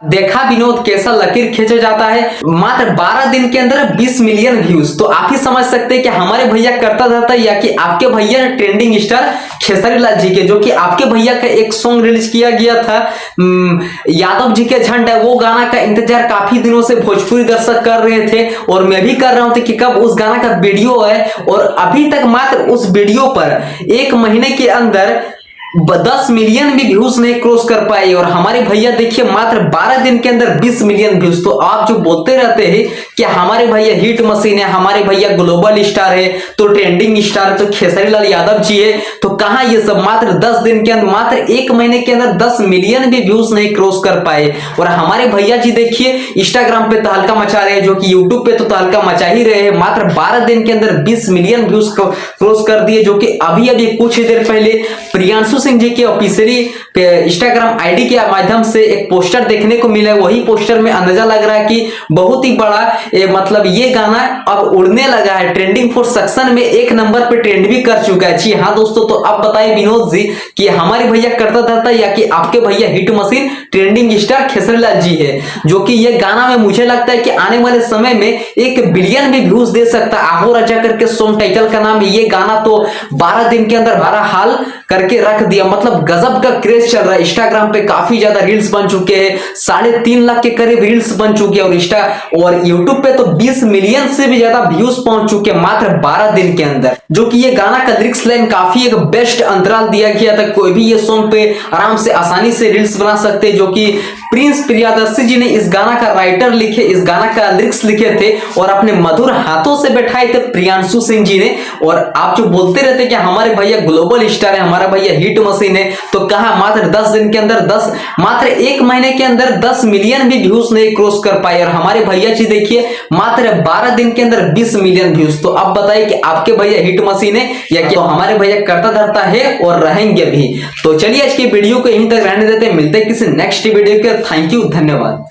देखा विनोद कैसा लकीर खींचा जाता है। मात्र 12 दिन के अंदर 20 मिलियन व्यूज। तो आप ही समझ सकते हैं कि हमारे भैया करता रहता या कि आपके भैया ट्रेंडिंग स्टार खेसारी लाल जी के, जो कि आपके भैया का एक सॉन्ग रिलीज किया गया था यादव जी के झंड है, वो गाना का इंतजार काफी दिनों से भोजपुरी दर्शक कर रहे थे और मैं भी कर रहा हूं कि कब उस गाना का वीडियो है। और अभी तक मात्र उस वीडियो पर एक महीने के अंदर 10 मिलियन भी व्यूज नहीं क्रॉस कर पाए और हमारे भैया देखिए मात्र 12 दिन के अंदर 20 मिलियन व्यूज। तो आप जो बोलते रहते हैं कि हमारे भैया हिट मशीन है, हमारे भैया ग्लोबल स्टार है, तो ट्रेंडिंग स्टार तो खेसारी लाल यादव जी है, तो कहां ये सब। मात्र 10 दिन के अंदर, मात्र एक महीने के अंदर 10 मिलियन भी व्यूज नहीं क्रॉस कर पाए। और हमारे भैया जी देखिए इंस्टाग्राम पे तहलका मचा रहे हैं, जो कि यूट्यूब पे तो तहलका मचा ही रहे हैं। मात्र 12 दिन के अंदर 20 मिलियन व्यूज क्रॉस कर दिए, जो कि अभी अभी कुछ ही देर पहले प्रियांशु सिंह जी के ऑफिशियली इंस्टाग्राम आईडी के माध्यम से एक पोस्टर देखने को मिला है। वही पोस्टर में अंदाजा लग रहा है कि बहुत ही बड़ा मतलब ये गाना अब उड़ने लगा है, ट्रेंडिंग फॉर सेक्शन में 1 नंबर पे ट्रेंड भी कर चुका है। जी हाँ दोस्तों, तो अब बताइए विनोद जी कि हमारे भैया करता धरता या कि आपके भैया hit machine trending star Khesari Lal ji है, जो कि ये गाना में मुझे लगता है कि आने वाले समय में 1 बिलियन भी व्यूज दे सकता है। आहो राजा करके सॉन्ग टाइटल का नाम है। ये गाना तो 12 दिन के अंदर बहरहाल करके रख दिया। मतलब गजब का क्रेज चल रहा है। इंस्टाग्राम पे काफी ज्यादा रील्स बन चुके हैं, 3.5 लाख के करीब रील्स बन चुके हैं और यूट्यूब पे तो 20 मिलियन से भी ज्यादा व्यूज पहुंच चुके हैं मात्र 12 दिन के अंदर। जो कि ये गाना का लिरिक्स लाइन काफी एक बेस्ट अंतराल दिया गया था। कोई भी ये सॉन्ग पे आराम से आसानी से रील्स बना सकते हैं, जो कि प्रिंस प्रियदर्शी जी ने इस गाना का राइटर लिखे, इस गाना का लिरिक्स लिखे थे और अपने मधुर हाथों से बैठाए थे प्रियांशु सिंह जी ने। और आप जो बोलते रहते कि हमारे भैया ग्लोबल स्टार है, हमारा भैया हिट मशीन है, तो कहा मात्र 10 दिन के अंदर मात्र 1 महीने के अंदर 10 मिलियन भी व्यूज नहीं क्रॉस कर पाए। और हमारे भैया जी देखिए मात्र 12 दिन के अंदर 20 मिलियन व्यूज। तो अब बताइए कि आपके भैया हिट मशीन है या कि हमारे भैया करता धरता है और रहेंगे भी। तो चलिए आज की वीडियो को यहीं तक रहने देते हैं, मिलते हैं किसी नेक्स्ट वीडियो के। थैंक यू, धन्यवाद।